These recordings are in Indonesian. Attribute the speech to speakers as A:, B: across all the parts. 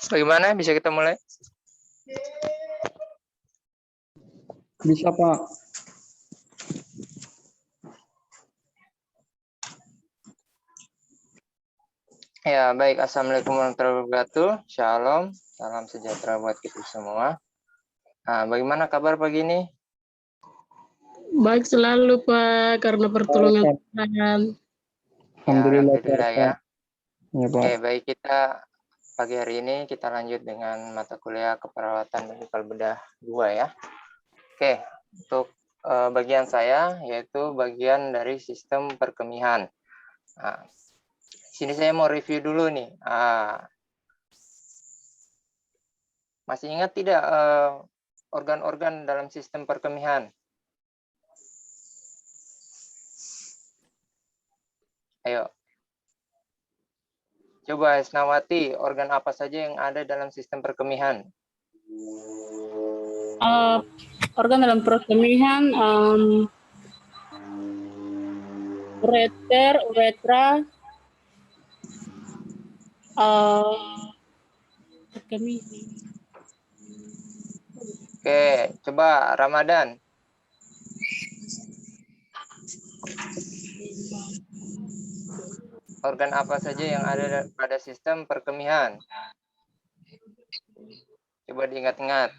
A: Bagaimana? Bisa kita mulai?
B: Bisa, Pak.
A: Ya, baik. Assalamualaikum warahmatullahi wabarakatuh. Shalom. Salam sejahtera buat kita semua. Nah, bagaimana kabar pagi ini?
C: Baik selalu, Pak, karena pertolongan Tuhan.
B: Alhamdulillah,
A: Alhamdulillah ya.
B: Ya, Pak.
A: Oke, baik, kita pagi hari ini kita lanjut dengan mata kuliah keperawatan medikal bedah 2 ya. Oke, untuk bagian saya yaitu bagian dari sistem perkemihan. Nah, sini saya mau review dulu nih. Masih ingat tidak organ-organ dalam sistem perkemihan? Ayo. Coba Hesnawati, organ apa saja yang ada dalam sistem perkemihan?
C: Organ dalam perkemihan, ureter, uretra, perkemihan.
A: Oke, coba Ramadan. Organ apa saja yang ada pada sistem perkemihan? Coba diingat-ingat.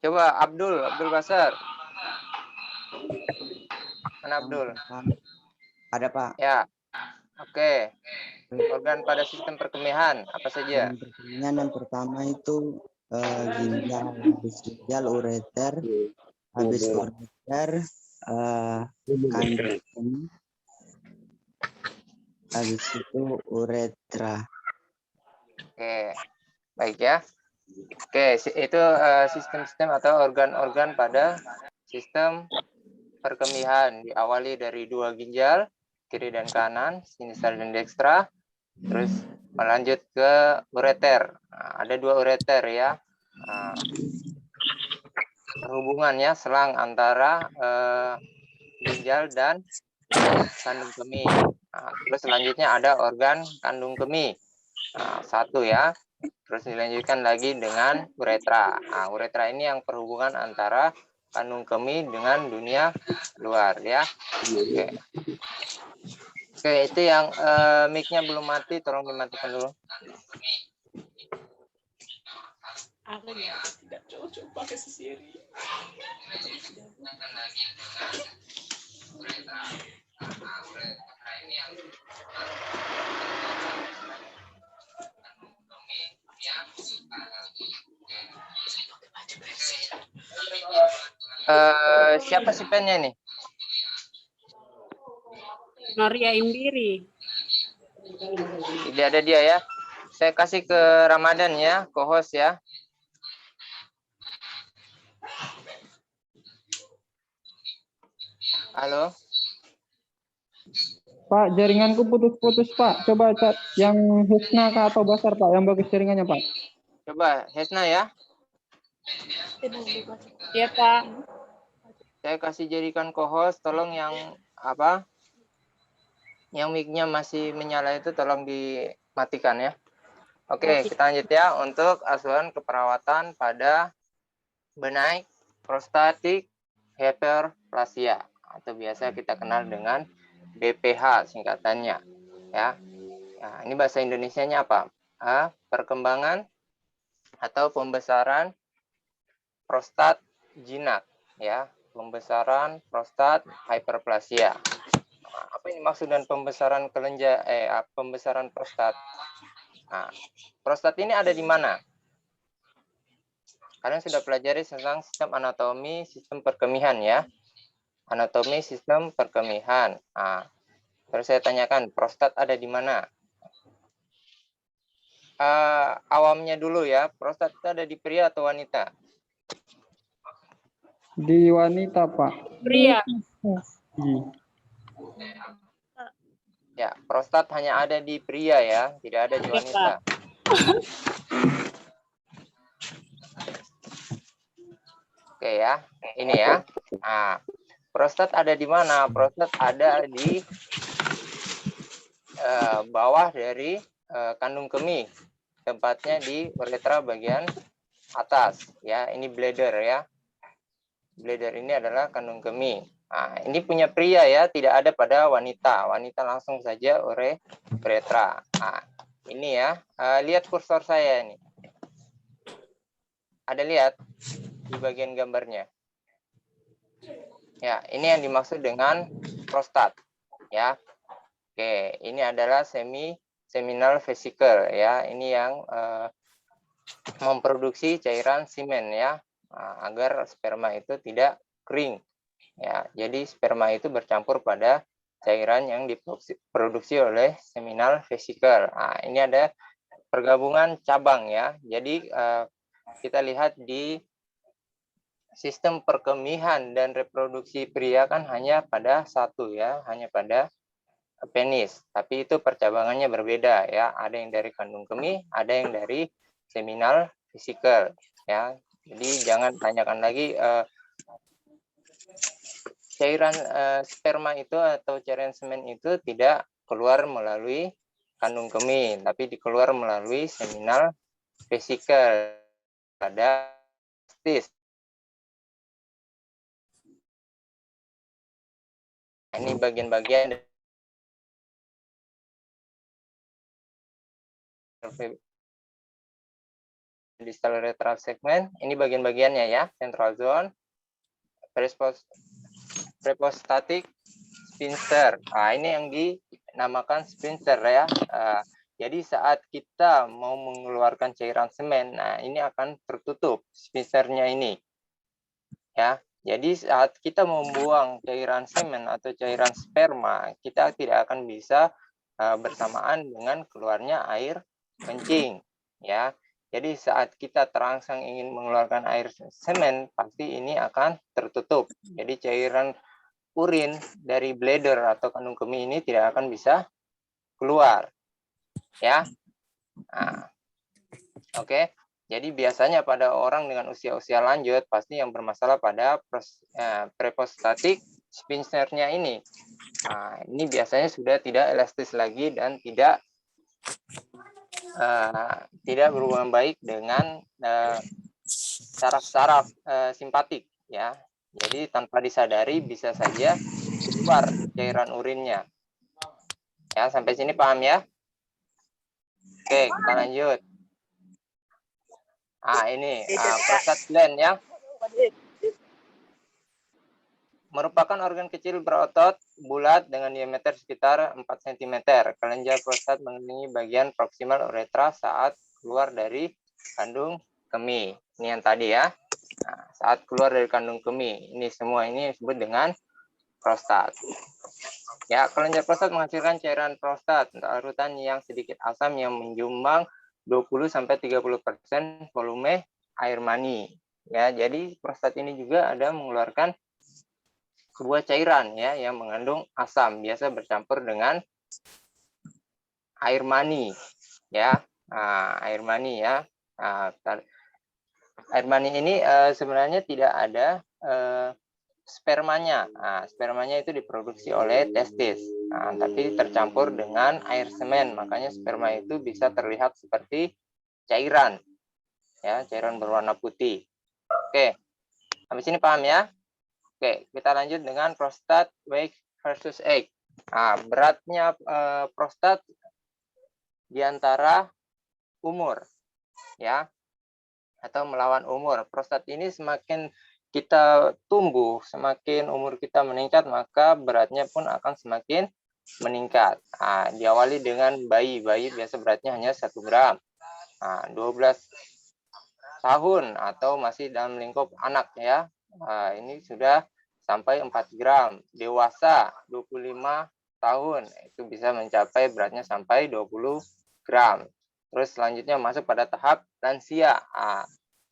A: Coba Abdul Basar. Mana Abdul?
D: Ada, Pak.
A: Ya. Oke. Organ pada sistem perkemihan apa saja?
D: Perkemihan yang pertama itu ginjal, habis ginjal ureter, habis ureter kandung, habis itu uretra.
A: Oke. Baik ya. Oke, itu sistem-sistem atau organ-organ pada sistem perkemihan. Diawali dari 2 ginjal, kiri dan kanan, sinisal dan dekstra, terus melanjut ke ureter. Nah, ada 2 ureter ya. Nah, perhubungannya selang antara ginjal dan kandung kemih. Nah, terus selanjutnya ada organ kandung kemih. Nah, 1 ya. Terus dilanjutkan lagi dengan uretra. Nah, uretra ini yang perhubungan antara kandung kemih dengan dunia luar ya. Oke. Oke, itu yang mic-nya belum mati, tolong dimatikan dulu.
C: Tidak cocok pakai sendiri.
A: Siapa sih pennya nih?
C: Maria Indiri.
A: Tidak ada dia ya. Saya kasih ke Ramadan ya, co-host ya. Halo.
B: Pak, jaringanku putus-putus, Pak. Coba chat yang Husna Kak, atau Basar, Pak, yang bagus jaringannya, Pak.
A: Coba Hesna ya.
C: Iya, Pak.
A: Saya kasih jadikan co-host, tolong yang apa? Yang mic-nya masih menyala itu tolong dimatikan ya. Oke, kita lanjut ya untuk asuhan keperawatan pada benign prostatic hyperplasia atau biasa kita kenal dengan BPH singkatannya ya. Nah, ini bahasa Indonesianya apa? Perkembangan atau pembesaran prostat jinak ya, pembesaran prostat hyperplasia. Nah, apa ini maksud dan pembesaran kelenjar pembesaran prostat? Nah, prostat ini ada di mana? Kalian sudah pelajari tentang sistem anatomi, sistem perkemihan ya. Anatomi sistem perkemihan. Nah, terus saya tanyakan, prostat ada di mana? Awamnya dulu ya, prostat itu ada di pria atau wanita?
B: Di wanita, Pak.
C: Pria.
A: Ya, prostat hanya ada di pria ya, tidak ada di
C: Oke,
A: wanita. Oke ya, ini ya. Nah, prostat ada di mana? Prostat ada di bawah dari kandung kemih, tempatnya di uretra bagian atas. Ya, ini bladder ya. Bladder ini adalah kandung kemih. Nah, ini punya pria ya, tidak ada pada wanita. Wanita langsung saja uretra. Nah, ini ya, lihat kursor saya ini. Ada lihat di bagian gambarnya. Ya, ini yang dimaksud dengan prostat. Ya, oke, ini adalah seminal vesicle ya. Ini yang memproduksi cairan semen ya, agar sperma itu tidak kering. Ya, jadi sperma itu bercampur pada cairan yang diproduksi oleh seminal vesicle. Nah, ini ada pergabungan cabang ya. Jadi kita lihat di sistem perkemihan dan reproduksi pria kan hanya pada satu ya, hanya pada penis. Tapi itu percabangannya berbeda ya. Ada yang dari kandung kemih, ada yang dari seminal vesicle ya. Jadi jangan tanyakan lagi cairan sperma itu atau cairan semen itu tidak keluar melalui kandung kemih, tapi dikeluar melalui seminal vesicle pada testis. Ini bagian-bagian distal urethral segment. Ini bagian-bagiannya ya, central zone, preprostatic sphincter. Nah, ini yang dinamakan sphincter ya. Jadi saat kita mau mengeluarkan cairan semen, nah ini akan tertutup sphincternya ini. Ya. Jadi saat kita membuang cairan semen atau cairan sperma, kita tidak akan bisa bersamaan dengan keluarnya air kencing. Ya. Jadi saat kita terangsang ingin mengeluarkan air semen, pasti ini akan tertutup. Jadi cairan urin dari bladder atau kandung kemih ini tidak akan bisa keluar. Ya. Nah, oke. Jadi biasanya pada orang dengan usia-usia lanjut pasti yang bermasalah pada preprostatic sphincternya ini. Nah, ini biasanya sudah tidak elastis lagi dan tidak berhubungan baik dengan saraf-saraf simpatik ya. Jadi tanpa disadari bisa saja keluar cairan urinnya. Ya, sampai sini paham ya? Oke, kita lanjut. Ini prostat gland ya. Merupakan organ kecil berotot bulat dengan diameter sekitar 4 cm. Kelenjar prostat mengelilingi bagian proksimal uretra saat keluar dari kandung kemih. Ini yang tadi ya. Nah, saat keluar dari kandung kemih, ini semua ini disebut dengan prostat. Ya, kelenjar prostat menghasilkan cairan prostat, larutan yang sedikit asam yang menyumbang 20-30% volume air mani. Ya, jadi prostat ini juga ada mengeluarkan sebuah cairan ya yang mengandung asam, biasa bercampur dengan air mani. Ya, air mani ya. Air mani ini sebenarnya tidak ada spermanya. Spermanya itu diproduksi oleh testis, tapi tercampur dengan air semen, makanya sperma itu bisa terlihat seperti cairan, ya, cairan berwarna putih. Oke, sampai sini paham ya? Oke, kita lanjut dengan prostat weight versus age. Beratnya prostat di antara umur, ya, atau melawan umur. Prostat ini semakin kita tumbuh, semakin umur kita meningkat, maka beratnya pun akan semakin meningkat. Diawali dengan bayi biasa beratnya hanya 1 gram. 12 tahun atau masih dalam lingkup anak ya. Ini sudah sampai 4 gram. Dewasa 25 tahun itu bisa mencapai beratnya sampai 20 gram. Terus selanjutnya masuk pada tahap lansia.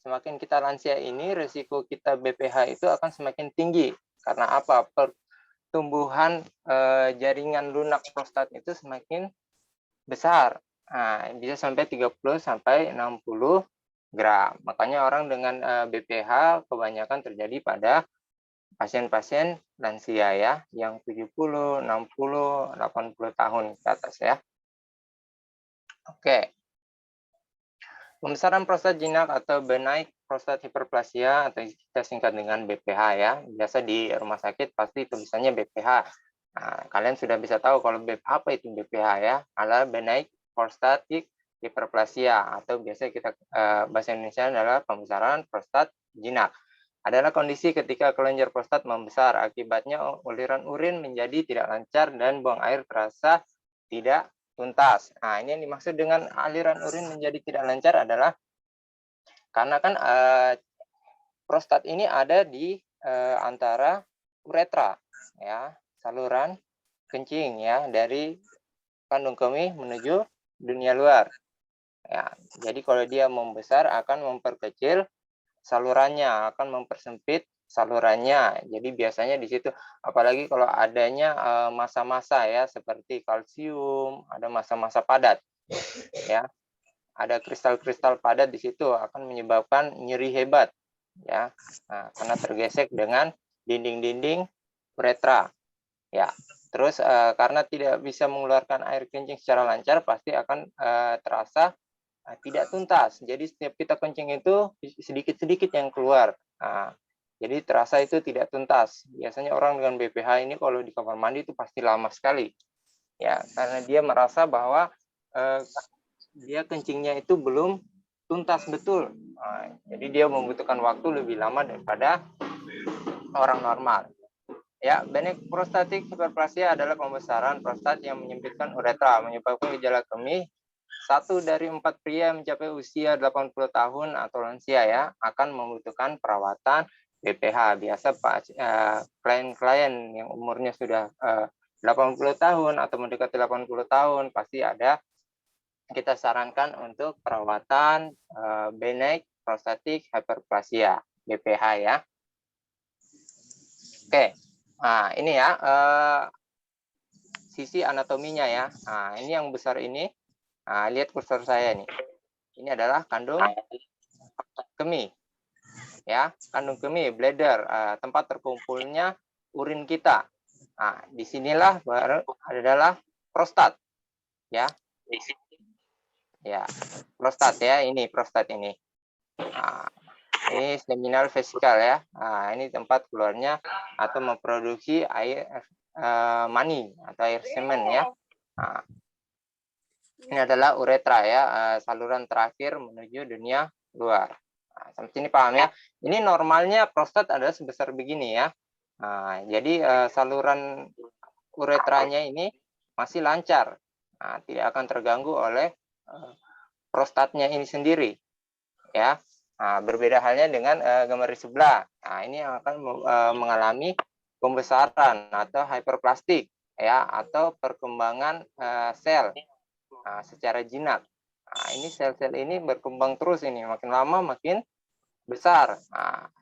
A: Semakin kita lansia ini risiko kita BPH itu akan semakin tinggi. Karena apa? Pertumbuhan jaringan lunak prostat itu semakin besar. Bisa sampai 30 sampai 60 gram. Makanya orang dengan BPH kebanyakan terjadi pada pasien-pasien lansia ya, yang 70, 60, 80 tahun ke atas ya. Oke. Pembesaran prostat jinak atau benign prostat hiperplasia atau kita singkat dengan BPH ya. Biasa di rumah sakit pasti tulisannya BPH. Kalian sudah bisa tahu kalau apa itu BPH ya. Adalah benign prostatic hiperplasia atau biasa kita bahasa Indonesia adalah pembesaran prostat jinak. Adalah kondisi ketika kelenjar prostat membesar, akibatnya aliran urin menjadi tidak lancar dan buang air terasa tidak tuntas. Ini yang dimaksud dengan aliran urin menjadi tidak lancar adalah karena kan prostat ini ada di antara uretra ya, saluran kencing ya, dari kandung kemih menuju dunia luar. Ya, jadi kalau dia membesar akan memperkecil salurannya, akan mempersempit salurannya. Jadi biasanya di situ, apalagi kalau adanya masa-masa ya, seperti kalsium, ada masa-masa padat, ya, ada kristal-kristal padat di situ akan menyebabkan nyeri hebat, ya, karena tergesek dengan dinding-dinding uretra, ya. Terus karena tidak bisa mengeluarkan air kencing secara lancar, pasti akan terasa tidak tuntas. Jadi setiap kita kencing itu sedikit-sedikit yang keluar. Jadi terasa itu tidak tuntas. Biasanya orang dengan BPH ini kalau di kamar mandi itu pasti lama sekali. Ya, karena dia merasa bahwa dia kencingnya itu belum tuntas betul. Jadi dia membutuhkan waktu lebih lama daripada orang normal. Ya, benign prostatic hiperplasia adalah pembesaran prostat yang menyempitkan uretra, menyebabkan gejala kemih. 1 dari 4 pria yang mencapai usia 80 tahun atau lansia ya akan membutuhkan perawatan BPH. Biasa klien-klien yang umurnya sudah 80 tahun atau mendekati 80 tahun pasti ada kita sarankan untuk perawatan benign prostatic hyperplasia BPH ya. Oke. Ini ya sisi anatominya ya. Ini yang besar ini. Lihat kursor saya nih. Ini adalah kandung kemih. Ya, kandung kemih, bladder, tempat terkumpulnya urin kita. Disinilah baru adalah prostat. Ya. Ya, prostat ya, ini prostat ini. Ini seminal vesikal ya. Ini tempat keluarnya atau memproduksi air mani atau air semen ya. Ini adalah uretra ya, saluran terakhir menuju dunia luar. Sampai sini paham ya? Ini normalnya prostat adalah sebesar begini ya. Jadi saluran uretranya ini masih lancar, tidak akan terganggu oleh prostatnya ini sendiri. Ya, berbeda halnya dengan gambar di sebelah. Ini yang akan mengalami pembesaran atau hyperplastik ya, atau perkembangan sel. Secara jinak. Ini sel-sel ini berkembang terus ini, makin lama makin besar.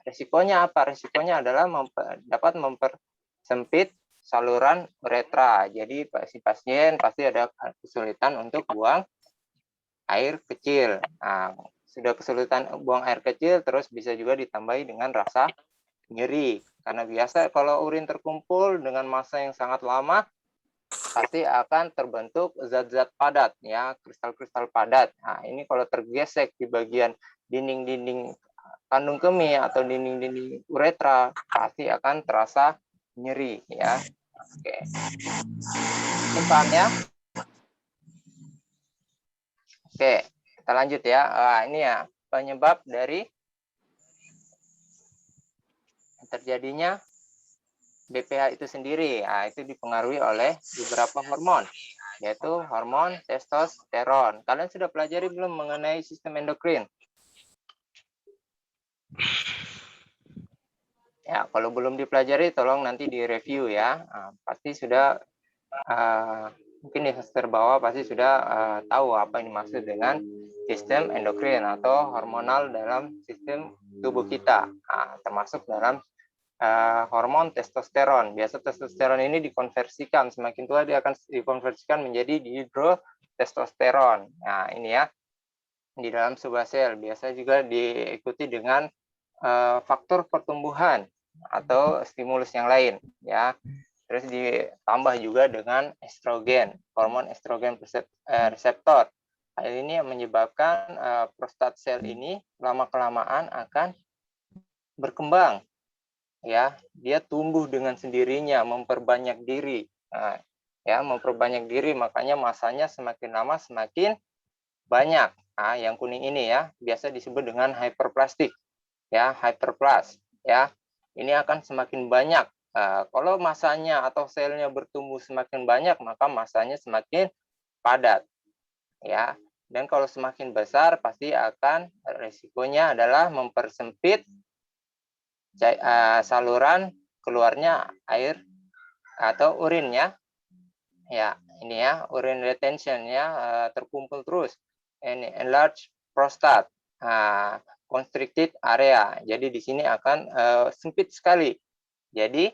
A: Resikonya apa? Resikonya adalah dapat mempersempit saluran uretra. Jadi pasien pasti ada kesulitan untuk buang air kecil. Sudah kesulitan buang air kecil, terus bisa juga ditambahi dengan rasa nyeri. Karena biasa kalau urin terkumpul dengan massa yang sangat lama, pasti akan terbentuk zat-zat padat ya, kristal-kristal padat. Ini kalau tergesek di bagian dinding-dinding kandung kemih atau dinding-dinding uretra pasti akan terasa nyeri ya. Oke. Ini paham ya? Oke, kita lanjut ya. Ini ya penyebab dari terjadinya BPH itu sendiri. Itu dipengaruhi oleh beberapa hormon, yaitu hormon testosteron. Kalian sudah pelajari belum mengenai sistem endokrin? Ya, kalau belum dipelajari tolong nanti direview ya. Pasti sudah mungkin di semester bawah pasti sudah tahu apa yang dimaksud dengan sistem endokrin atau hormonal dalam sistem tubuh kita, termasuk dalam hormon testosteron. Biasa testosteron ini dikonversikan, semakin tua dia akan dikonversikan menjadi dihidrotestosteron. Nah, ini ya, di dalam sebuah sel. Biasa juga diikuti dengan faktor pertumbuhan atau stimulus yang lain, ya. Terus ditambah juga dengan estrogen, hormon estrogen reseptor. Hal ini yang menyebabkan prostat sel ini lama-kelamaan akan berkembang, ya. Dia tumbuh dengan sendirinya, memperbanyak diri, ya, memperbanyak diri. Makanya masanya semakin lama semakin banyak. Yang kuning ini ya, biasa disebut dengan hyperplastik, ya, hyperplast, ya. Ini akan semakin banyak. Kalau masanya atau selnya bertumbuh semakin banyak, maka masanya semakin padat, ya. Dan kalau semakin besar, pasti akan resikonya adalah mempersempit saluran keluarnya air atau urinnya, ya. Ini ya, urine retention ya, terkumpul terus. Enlarge prostate, constricted area. Jadi di sini akan sempit sekali. Jadi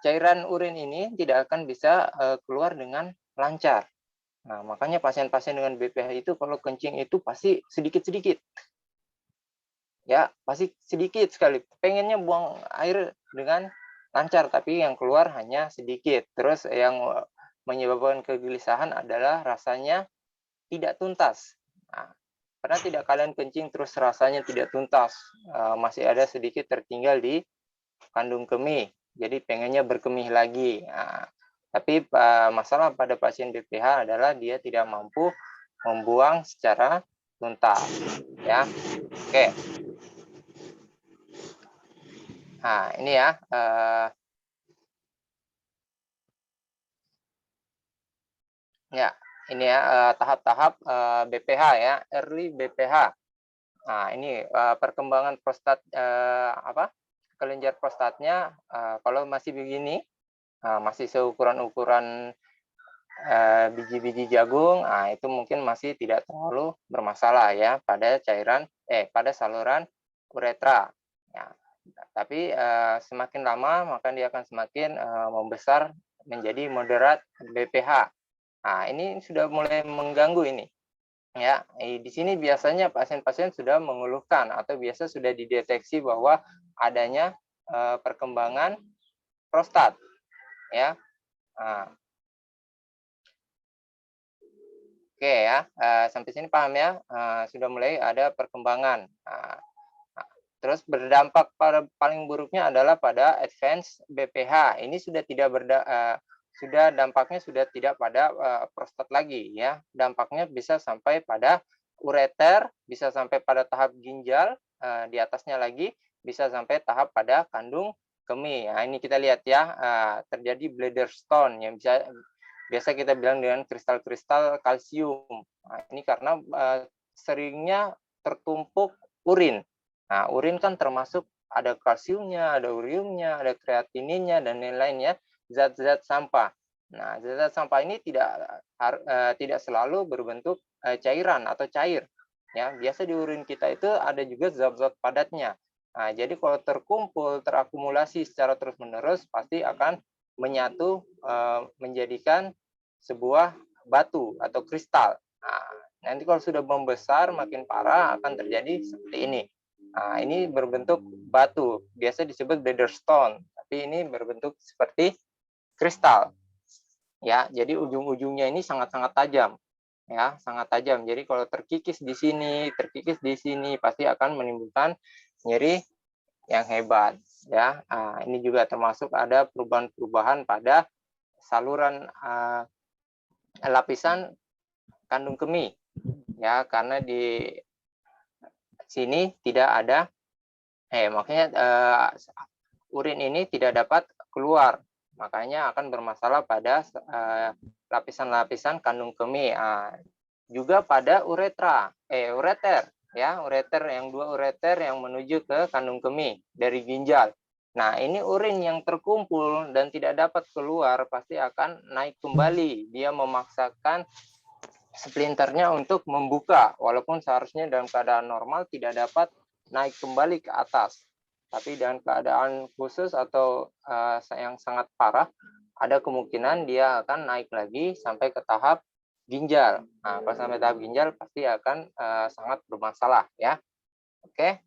A: cairan urin ini tidak akan bisa keluar dengan lancar. Nah, makanya pasien-pasien dengan BPH itu kalau kencing itu pasti sedikit-sedikit. Ya, pasti sedikit sekali. Pengennya buang air dengan lancar, tapi yang keluar hanya sedikit. Terus yang menyebabkan kegelisahan adalah rasanya tidak tuntas. Nah, pernah tidak kalian kencing terus rasanya tidak tuntas? Masih ada sedikit tertinggal di kandung kemih. Jadi pengennya berkemih lagi. Tapi masalah pada pasien BPH adalah dia tidak mampu membuang secara tuntas. Ya, oke. Nah, ini ya. Ya, ini ya tahap-tahap BPH ya, early BPH. Nah, ini perkembangan prostat kelenjar prostatnya kalau masih begini, masih seukuran-ukuran biji-biji jagung, itu mungkin masih tidak terlalu bermasalah ya pada pada saluran uretra. Ya, tapi semakin lama maka dia akan semakin membesar menjadi moderat BPH. Nah, ini sudah mulai mengganggu ini. Ya, di sini biasanya pasien-pasien sudah mengeluhkan atau biasa sudah dideteksi bahwa adanya perkembangan prostat, ya. Oke ya, sampai sini paham ya? Sudah mulai ada perkembangan. Terus berdampak pada paling buruknya adalah pada advance BPH. Ini sudah tidak dampaknya sudah tidak pada prostat lagi ya. Dampaknya bisa sampai pada ureter, bisa sampai pada tahap ginjal, di atasnya lagi bisa sampai tahap pada kandung kemih. Nah, ini kita lihat ya, terjadi bladder stone yang biasa kita bilang dengan kristal-kristal kalsium. Nah, ini karena seringnya tertumpuk urin. Nah, urin kan termasuk ada kalsiumnya, ada uriumnya, ada kreatininnya, dan lain-lainnya, zat-zat sampah. Nah, zat-zat sampah ini tidak selalu berbentuk cairan atau cair. Ya, biasa di urin kita itu ada juga zat-zat padatnya. Nah, jadi kalau terkumpul, terakumulasi secara terus-menerus, pasti akan menyatu menjadikan sebuah batu atau kristal. Nah, nanti kalau sudah membesar, makin parah akan terjadi seperti ini. Nah, ini berbentuk batu, biasa disebut bladder stone, tapi ini berbentuk seperti kristal. Ya, jadi ujung-ujungnya ini sangat-sangat tajam. Ya, sangat tajam. Jadi kalau terkikis di sini, pasti akan menimbulkan nyeri yang hebat. Ya, ini juga termasuk ada perubahan-perubahan pada saluran lapisan kandung kemih. Ya, karena di sini tidak ada makanya urin ini tidak dapat keluar, makanya akan bermasalah pada lapisan-lapisan kandung kemih, juga pada ureter. ya, ureter yang 2 ureter yang menuju ke kandung kemih dari ginjal. Nah, ini urin yang terkumpul dan tidak dapat keluar pasti akan naik kembali. Dia memaksakan splinternya untuk membuka, walaupun seharusnya dalam keadaan normal tidak dapat naik kembali ke atas. Tapi dalam keadaan khusus atau yang sangat parah, ada kemungkinan dia akan naik lagi sampai ke tahap ginjal. Nah, kalau sampai tahap ginjal pasti akan sangat bermasalah ya. Oke.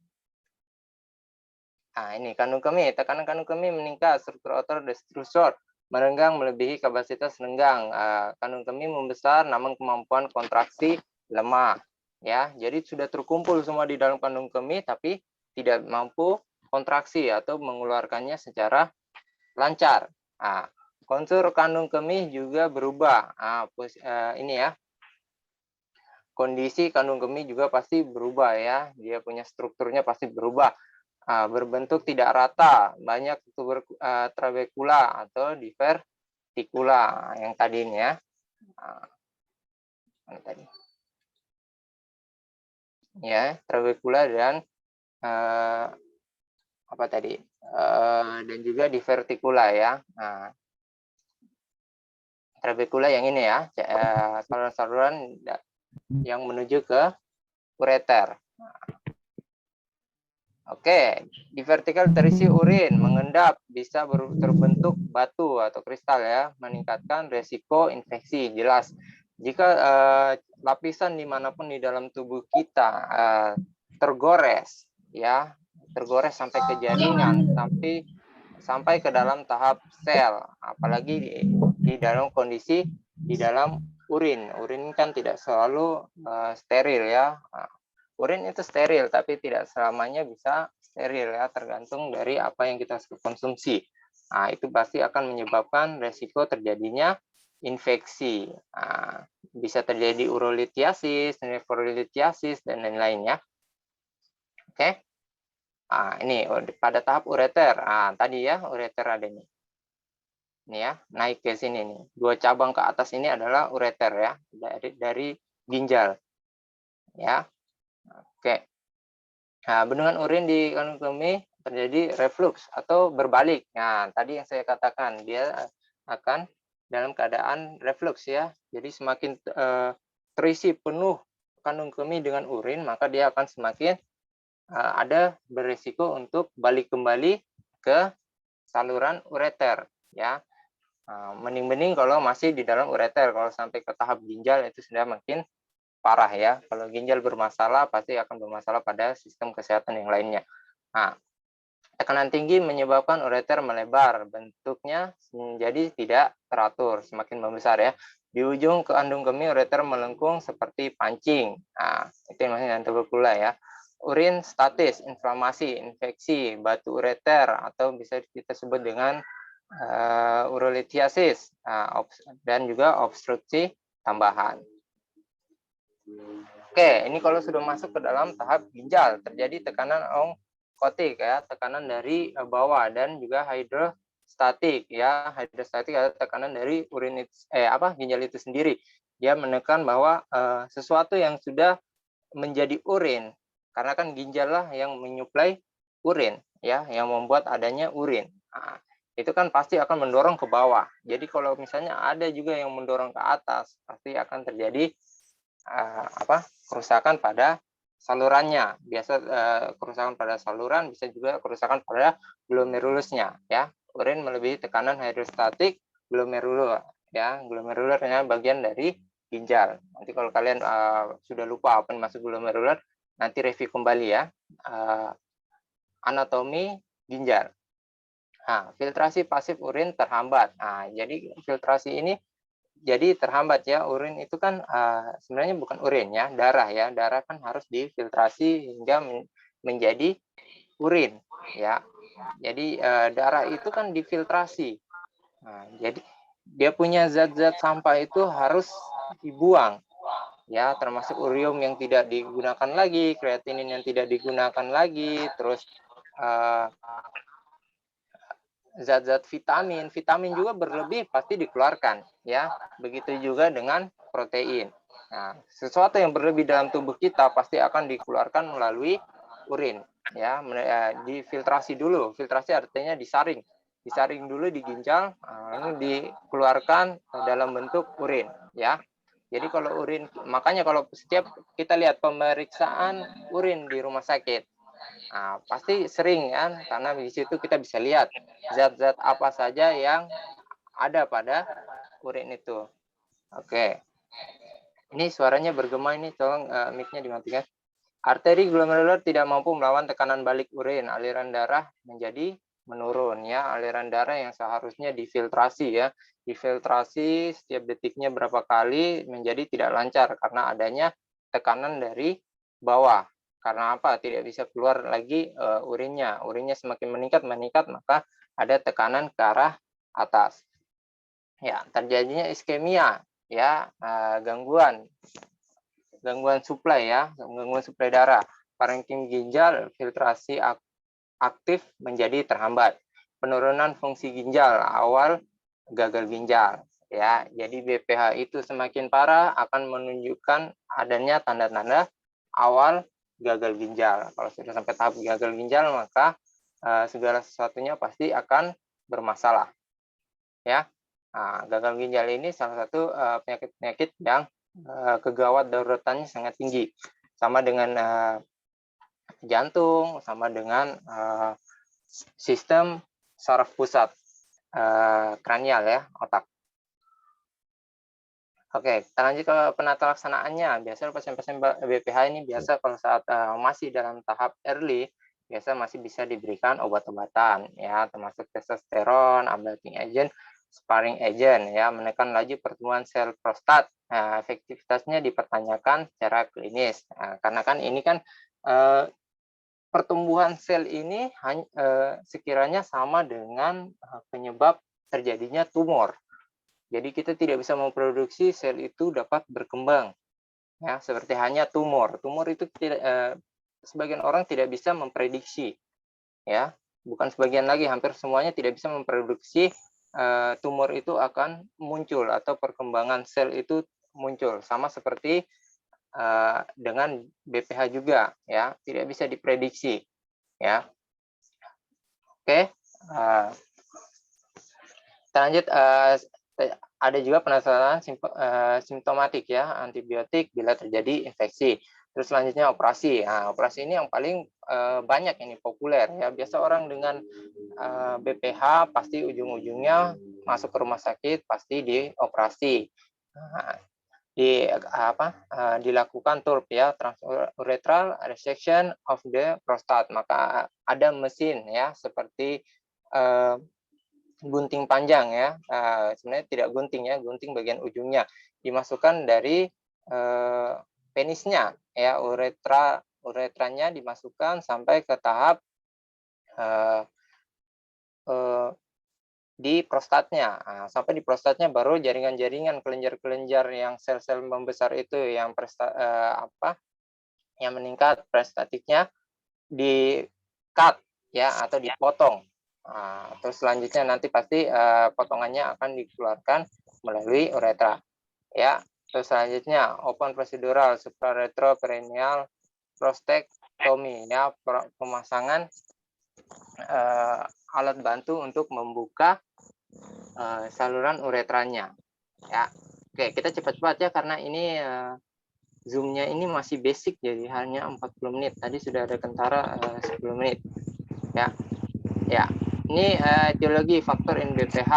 A: Nah, ini kandung kemih, tekanan kandung kemih meningkat, struktur otot destruktur merenggang melebihi kapasitas renggang. Kandung kemih membesar namun kemampuan kontraksi lemah. Ya, jadi sudah terkumpul semua di dalam kandung kemih tapi tidak mampu kontraksi atau mengeluarkannya secara lancar. Nah, kontur kandung kemih juga berubah. Ini ya. Kondisi kandung kemih juga pasti berubah ya. Dia punya strukturnya pasti berubah. Berbentuk tidak rata, banyak trabekula atau divertikula yang tadi ini ya. Ini tadi. Ya, trabekula dan apa tadi? Dan juga divertikula ya. Nah, trabekula yang ini ya, saluran-saluran yang menuju ke ureter. Oke, di vertikal terisi urin, mengendap, bisa terbentuk batu atau kristal ya, meningkatkan resiko infeksi. Jelas, jika lapisan dimanapun di dalam tubuh kita tergores, ya, tergores sampai ke jaringan, sampai ke dalam tahap sel, apalagi di dalam kondisi di dalam urin. Urin kan tidak selalu steril ya. Urin itu steril, tapi tidak selamanya bisa steril ya, tergantung dari apa yang kita konsumsi. Nah, itu pasti akan menyebabkan resiko terjadinya infeksi. Nah, bisa terjadi urolithiasis, nefrolithiasis, dan lain-lain ya. Oke. Nah, ini pada tahap ureter. Nah, tadi ya, ureter ada nih. Ini ya, naik ke sini nih. 2 cabang ke atas ini adalah ureter ya, dari ginjal. Ya. Oke. Nah, bendungan urin di kandung kemih terjadi reflux atau berbalik. Nah, tadi yang saya katakan, dia akan dalam keadaan reflux ya. Jadi semakin terisi penuh kandung kemih dengan urin, maka dia akan semakin ada berisiko untuk balik kembali ke saluran ureter ya. Mending-mending kalau masih di dalam ureter, kalau sampai ke tahap ginjal itu sudah makin parah ya. Kalau ginjal bermasalah pasti akan bermasalah pada sistem kesehatan yang lainnya. Nah, tekanan tinggi menyebabkan ureter melebar, bentuknya menjadi tidak teratur, semakin membesar ya. Di ujung kandung kemih ureter melengkung seperti pancing. Nah, itu yang maksudnya tuberkulosis ya. Urin statis, inflamasi, infeksi, batu ureter atau bisa kita sebut dengan urolithiasis dan juga obstruksi tambahan. Oke, ini kalau sudah masuk ke dalam tahap ginjal, terjadi tekanan onkotik ya, tekanan dari bawah dan juga hidrostatik ya. Hidrostatik adalah tekanan dari urin ginjal itu sendiri. Dia menekan bahwa sesuatu yang sudah menjadi urin, karena kan ginjal lah yang menyuplai urin ya, yang membuat adanya urin. Nah, itu kan pasti akan mendorong ke bawah. Jadi kalau misalnya ada juga yang mendorong ke atas, pasti akan terjadi kerusakan pada salurannya. Biasa kerusakan pada saluran, bisa juga kerusakan pada glomerulusnya ya. Urin melebihi tekanan hidrostatik glomerular ya. Glomerularnya bagian dari ginjal. Nanti kalau kalian sudah lupa apa yang masuk glomerular, nanti review kembali ya. Anatomi ginjal. Nah, filtrasi pasif urin terhambat. Nah, jadi filtrasi ini jadi terhambat ya. Urin itu kan sebenarnya bukan urin ya, darah ya. Darah kan harus difiltrasi hingga menjadi urin ya. Jadi darah itu kan difiltrasi. Nah, jadi dia punya zat-zat sampah itu harus dibuang ya, termasuk urium yang tidak digunakan lagi, kreatinin yang tidak digunakan lagi, terus zat-zat vitamin juga berlebih pasti dikeluarkan ya. Begitu juga dengan protein. Nah, sesuatu yang berlebih dalam tubuh kita pasti akan dikeluarkan melalui urin, ya. Difiltrasi dulu. Filtrasi artinya disaring dulu di ginjal, lalu dikeluarkan dalam bentuk urin, ya. Jadi kalau urin, makanya kalau setiap kita lihat pemeriksaan urin di rumah sakit, pasti sering kan, karena di situ kita bisa lihat zat-zat apa saja yang ada pada urin itu. Oke. Ini suaranya bergema ini, tolong mic-nya dimatikan. Arteri glomerular tidak mampu melawan tekanan balik urin, aliran darah menjadi menurun, ya. Aliran darah yang seharusnya difiltrasi, ya. Difiltrasi setiap detiknya berapa kali menjadi tidak lancar karena adanya tekanan dari bawah. Karena apa? Tidak bisa keluar lagi urinnya. Urinnya semakin meningkat, maka ada tekanan ke arah atas. Ya, terjadinya iskemia, ya, gangguan suplai, ya, gangguan suplai darah, parenkim ginjal, filtrasi aktif menjadi terhambat, penurunan fungsi ginjal, awal gagal ginjal, ya. Jadi BPH itu semakin parah akan menunjukkan adanya tanda-tanda awal gagal ginjal. Kalau sudah sampai tahap gagal ginjal, maka segala sesuatunya pasti akan bermasalah, ya. Nah, gagal ginjal ini salah satu penyakit-penyakit yang kegawat daruratannya sangat tinggi, sama dengan jantung, sama dengan sistem saraf pusat kranial, ya, otak. Oke, kita lanjut ke penata laksanaannya. Biasanya pasien-pasien BPH ini biasa kalau saat masih dalam tahap early, biasa masih bisa diberikan obat-obatan, ya, termasuk testosteron, ablating agent, sparing agent, ya, menekan laju pertumbuhan sel prostat. Nah, efektivitasnya dipertanyakan secara klinis. Nah, karena kan ini kan pertumbuhan sel ini sekiranya sama dengan penyebab terjadinya tumor. Jadi kita tidak bisa memproduksi sel itu dapat berkembang, ya, seperti hanya tumor. Tumor itu sebagian orang tidak bisa memprediksi, ya. Bukan sebagian lagi, hampir semuanya tidak bisa memproduksi tumor itu akan muncul atau perkembangan sel itu muncul. Sama seperti dengan BPH juga, ya, tidak bisa diprediksi, ya. Oke, kita lanjut. Ada juga penasaran simptomatik, ya, antibiotik bila terjadi infeksi. Terus selanjutnya operasi. Nah, operasi ini yang paling banyak ini populer, ya. Biasa orang dengan BPH pasti ujung-ujungnya masuk ke rumah sakit, pasti dioperasi. Nah, dilakukan TURP, ya, transurethral resection of the prostate. Maka ada mesin, ya, seperti gunting panjang, ya, sebenarnya tidak gunting, ya, gunting bagian ujungnya dimasukkan dari penisnya, ya, uretranya dimasukkan sampai ke tahap di prostatnya. Nah, sampai di prostatnya baru jaringan-jaringan, kelenjar-kelenjar yang sel-sel membesar itu yang yang meningkat prestatiknya di-cut, ya, atau dipotong. Nah, terus selanjutnya nanti pasti potongannya akan dikeluarkan melalui uretra, ya. Terus selanjutnya open procedural supraretroperineal prostatectomy, ya, pemasangan alat bantu untuk membuka saluran uretranya, ya. Oke, kita cepat-cepat, ya, karena ini Zoom-nya ini masih basic, jadi hanya 40 menit. Tadi sudah ada kentara 10 menit. Ya. Ya. Ini etiologi faktor in BPH.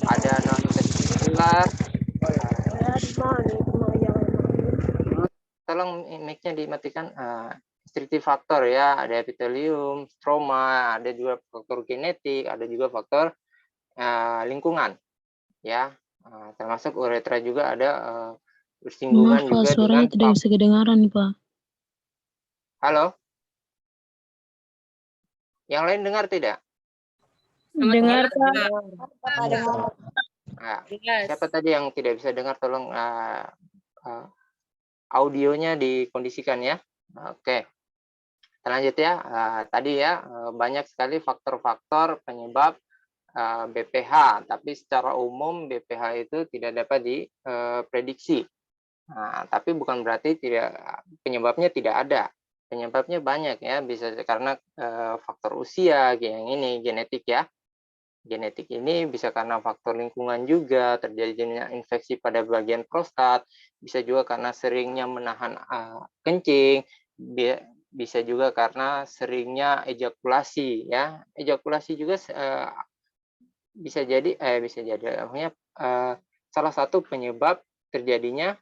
A: Ada non-testicular. Tolong mic-nya dimatikan. Restrictive faktor, ya, ada epitelium, stroma, ada juga faktor genetik, ada juga faktor lingkungan, ya. Termasuk uretra juga ada bersinggungan juga
E: suaranya
A: dengan
E: tidak bisa kedengaran nih, Pak.
A: Halo? Yang lain dengar tidak?
C: Dengar, Pak.
A: Nah, siapa tadi yang tidak bisa dengar, tolong audionya dikondisikan, ya. Oke. Kita lanjut, ya. Tadi, ya, banyak sekali faktor-faktor penyebab BPH, tapi secara umum BPH itu tidak dapat diprediksi, Nah, tapi bukan berarti penyebabnya tidak ada. Penyebabnya banyak ya, bisa karena faktor usia, yang ini genetik ya. Genetik ini bisa karena faktor lingkungan juga, terjadinya infeksi pada bagian prostat, bisa juga karena seringnya menahan kencing, bisa juga karena seringnya ejakulasi ya. Ejakulasi juga bisa jadi namanya salah satu penyebab terjadinya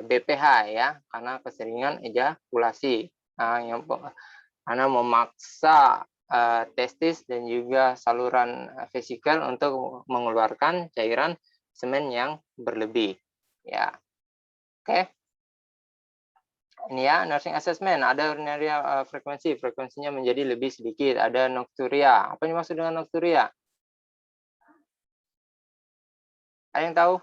A: BPH ya, karena keseringan ejakulasi. Karena memaksa testis dan juga saluran vesikal untuk mengeluarkan cairan semen yang berlebih. Ya, oke. Ini ya, nursing assessment. Ada urinaria frekuensinya menjadi lebih sedikit. Ada nocturia. Apa yang dimaksud dengan nocturia? Ada yang tahu?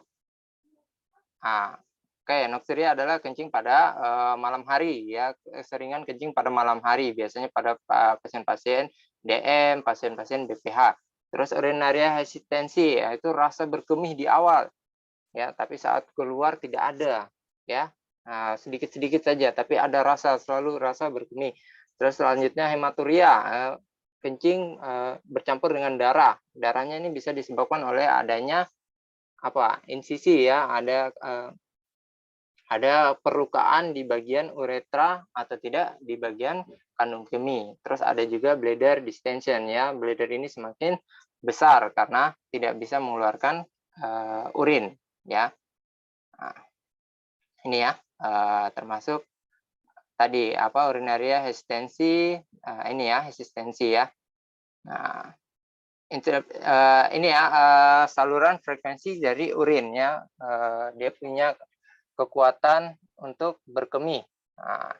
A: Oke, nocturia adalah kencing pada malam hari ya, keseringan kencing pada malam hari, biasanya pada pasien-pasien DM, pasien-pasien BPH. Terus urinaria hesitancy, itu rasa berkemih di awal, ya, tapi saat keluar tidak ada, ya, sedikit-sedikit saja, tapi ada rasa, selalu rasa berkemih. Terus selanjutnya hematuria, kencing bercampur dengan darah. Darahnya ini bisa disebabkan oleh adanya insisi ya, ada perlukaan di bagian uretra atau tidak di bagian kandung kemih. Terus ada juga bladder distension ya. Bladder ini semakin besar karena tidak bisa mengeluarkan urin ya. Nah, ini ya, termasuk tadi urinaria hesitancy, ini ya hesitancy ya. Nah, ini ya saluran frekuensi dari urin ya. Dia punya kekuatan untuk berkemih. Nah,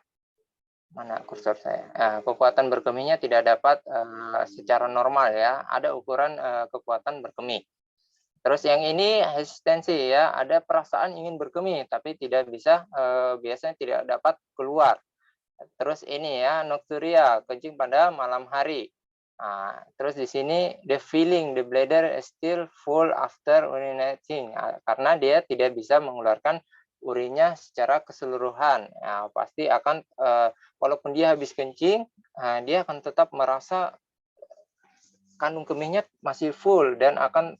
A: mana kursor saya? Kekuatan berkemihnya tidak dapat secara normal ya. Ada ukuran kekuatan berkemih. Terus yang ini hesitancy ya, ada perasaan ingin berkemih tapi tidak bisa, biasanya tidak dapat keluar. Terus ini ya nocturia, kencing pada malam hari. Nah, terus di sini the feeling the bladder is still full after urinating, karena dia tidak bisa mengeluarkan urinnya secara keseluruhan. Nah, pasti akan walaupun dia habis kencing, dia akan tetap merasa kandung kemihnya masih full dan akan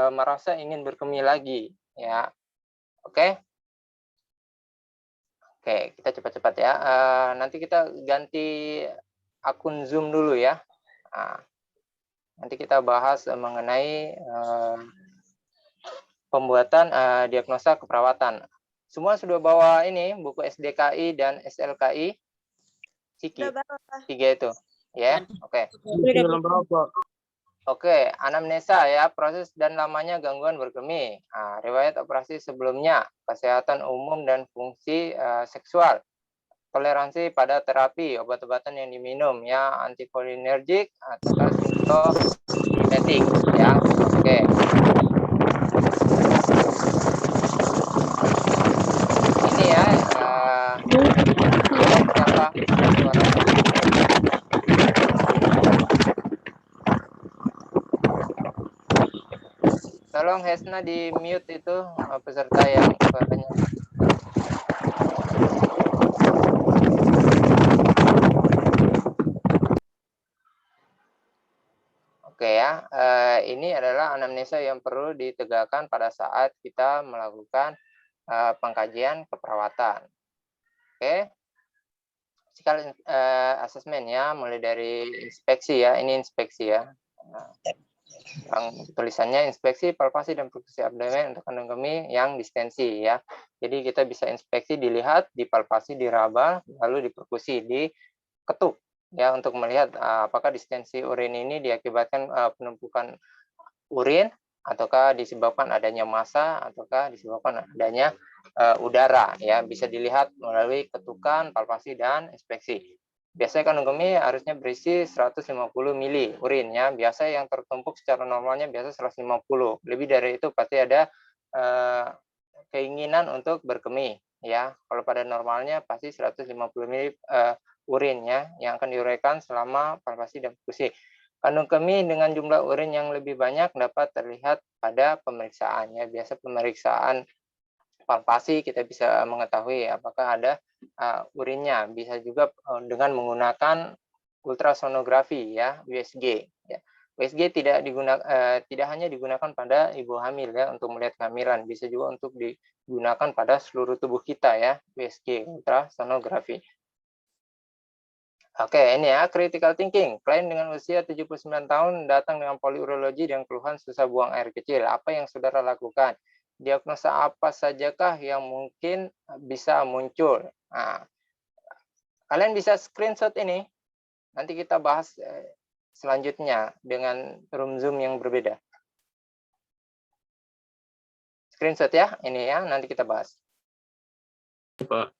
A: merasa ingin berkemih lagi ya. Oke. Oke, kita cepat-cepat ya. Nanti kita ganti akun Zoom dulu ya. Nanti kita bahas mengenai pembuatan diagnosa keperawatan. Semua sudah bawa ini buku SDKI dan SLKI? Ciki. 3 itu. Ya, oke. Oke, anamnesa ya, proses dan lamanya gangguan berkemih. Riwayat operasi sebelumnya, kesehatan umum dan fungsi seksual. Toleransi pada terapi, obat-obatan yang diminum ya, antikolinergik atau simptomatik ya. Oke. Ini ya siapa suaranya? Tolong Hesna di mute itu peserta yang suaranya. Oke ya, ini adalah anamnesa yang perlu ditegakkan pada saat kita melakukan pengkajian keperawatan. Oke, physical assessment ya, mulai dari inspeksi ya, ini inspeksi ya. Tulisannya inspeksi palpasi dan perkusi abdomen untuk kandung kemih yang distensi ya. Jadi kita bisa inspeksi, dilihat, dipalpasi, diraba, lalu diperkusi, diketuk ya untuk melihat apakah distensi urin ini diakibatkan penumpukan urin ataukah disebabkan adanya massa ataukah disebabkan adanya udara ya, bisa dilihat melalui ketukan, palpasi dan inspeksi. Biasanya kandung kemih harusnya berisi 150 mili urin ya. Biasa yang tertumpuk secara normalnya biasa 150. Lebih dari itu pasti ada keinginan untuk berkemih ya. Kalau pada normalnya pasti 150 mili urin ya yang akan diuraikan selama palpasi dan perkusi. Kandung kemih dengan jumlah urin yang lebih banyak dapat terlihat pada pemeriksaannya. Biasa pemeriksaan palpasi kita bisa mengetahui apakah ada urinnya. Bisa juga dengan menggunakan ultrasonografi ya, USG. Ya. USG tidak hanya digunakan pada ibu hamil ya untuk melihat kehamilan, bisa juga untuk digunakan pada seluruh tubuh kita ya, USG ultrasonografi. Oke, ini ya, critical thinking. Klien dengan usia 79 tahun datang dengan poliurologi dan keluhan susah buang air kecil. Apa yang saudara lakukan? Diagnosa apa sajakah yang mungkin bisa muncul? Nah, kalian bisa screenshot ini. Nanti kita bahas selanjutnya dengan room Zoom yang berbeda. Screenshot ya, ini ya, nanti kita bahas.
C: Pak.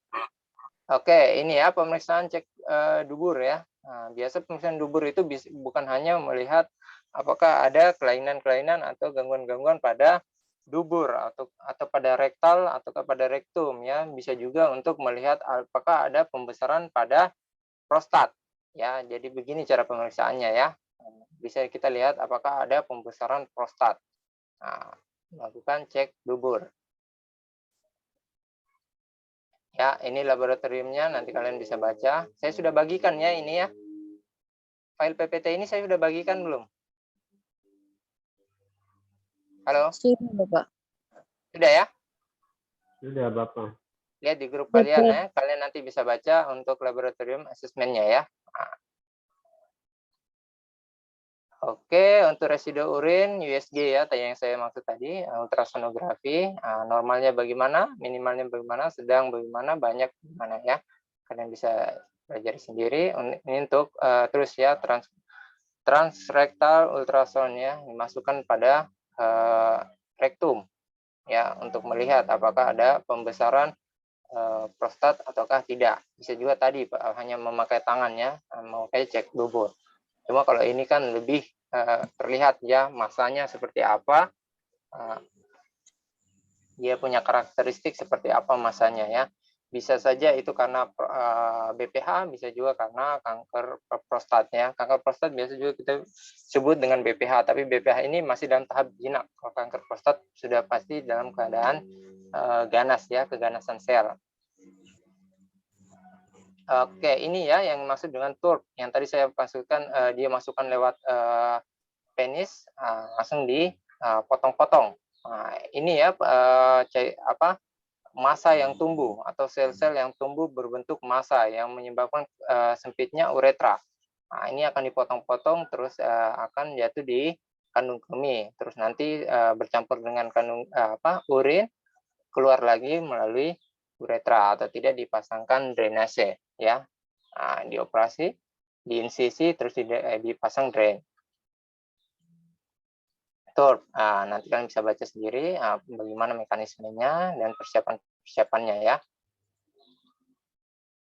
A: Oke, ini ya pemeriksaan cek dubur ya. Nah, biasa pemeriksaan dubur itu bukan hanya melihat apakah ada kelainan-kelainan atau gangguan-gangguan pada dubur atau pada rektal atau pada rektum ya. Bisa juga untuk melihat apakah ada pembesaran pada prostat ya. Jadi begini cara pemeriksaannya ya. Bisa kita lihat apakah ada pembesaran prostat. Nah, lakukan cek dubur. Ya, ini laboratoriumnya, nanti kalian bisa baca. Saya sudah bagikan ya ini ya. File PPT ini saya sudah bagikan belum? Halo?
C: Sudah, Bapak.
A: Sudah ya?
B: Sudah, Bapak.
A: Lihat di grup
C: Betul.
A: kalian ya. Kalian nanti bisa baca untuk laboratorium asesmennya ya. Nah. Oke, untuk residu urin USG ya, yang saya maksud tadi, ultrasonografi, normalnya bagaimana, minimalnya bagaimana, sedang bagaimana, banyak bagaimana ya. Kalian bisa belajar sendiri. Ini untuk terus ya transrektal ultrasound ya, dimasukkan pada rektum ya untuk melihat apakah ada pembesaran prostat ataukah tidak. Bisa juga tadi hanya memakai tangannya, memakai cek dubur. Cuma kalau ini kan lebih terlihat ya masanya seperti apa, dia punya karakteristik seperti apa masanya ya. Bisa saja itu karena BPH, bisa juga karena kanker prostatnya. Kanker prostat biasa juga kita sebut dengan BPH, tapi BPH ini masih dalam tahap jinak. Kalau kanker prostat sudah pasti dalam keadaan ganas ya, keganasan sel. Oke, ini ya yang maksud dengan TURP. Yang tadi saya masukkan, dia masukkan lewat penis, langsung dipotong-potong. Nah, ini ya massa yang tumbuh atau sel-sel yang tumbuh berbentuk massa yang menyebabkan sempitnya uretra. Nah, ini akan dipotong-potong terus akan jatuh di kandung kemih. Terus nanti bercampur dengan kandung urin, keluar lagi melalui uretra atau tidak dipasangkan drainase ya. Nah, dioperasi, diinsisi terus dipasang drain. TURP. Nanti kalian bisa baca sendiri bagaimana mekanismenya dan persiapannya ya.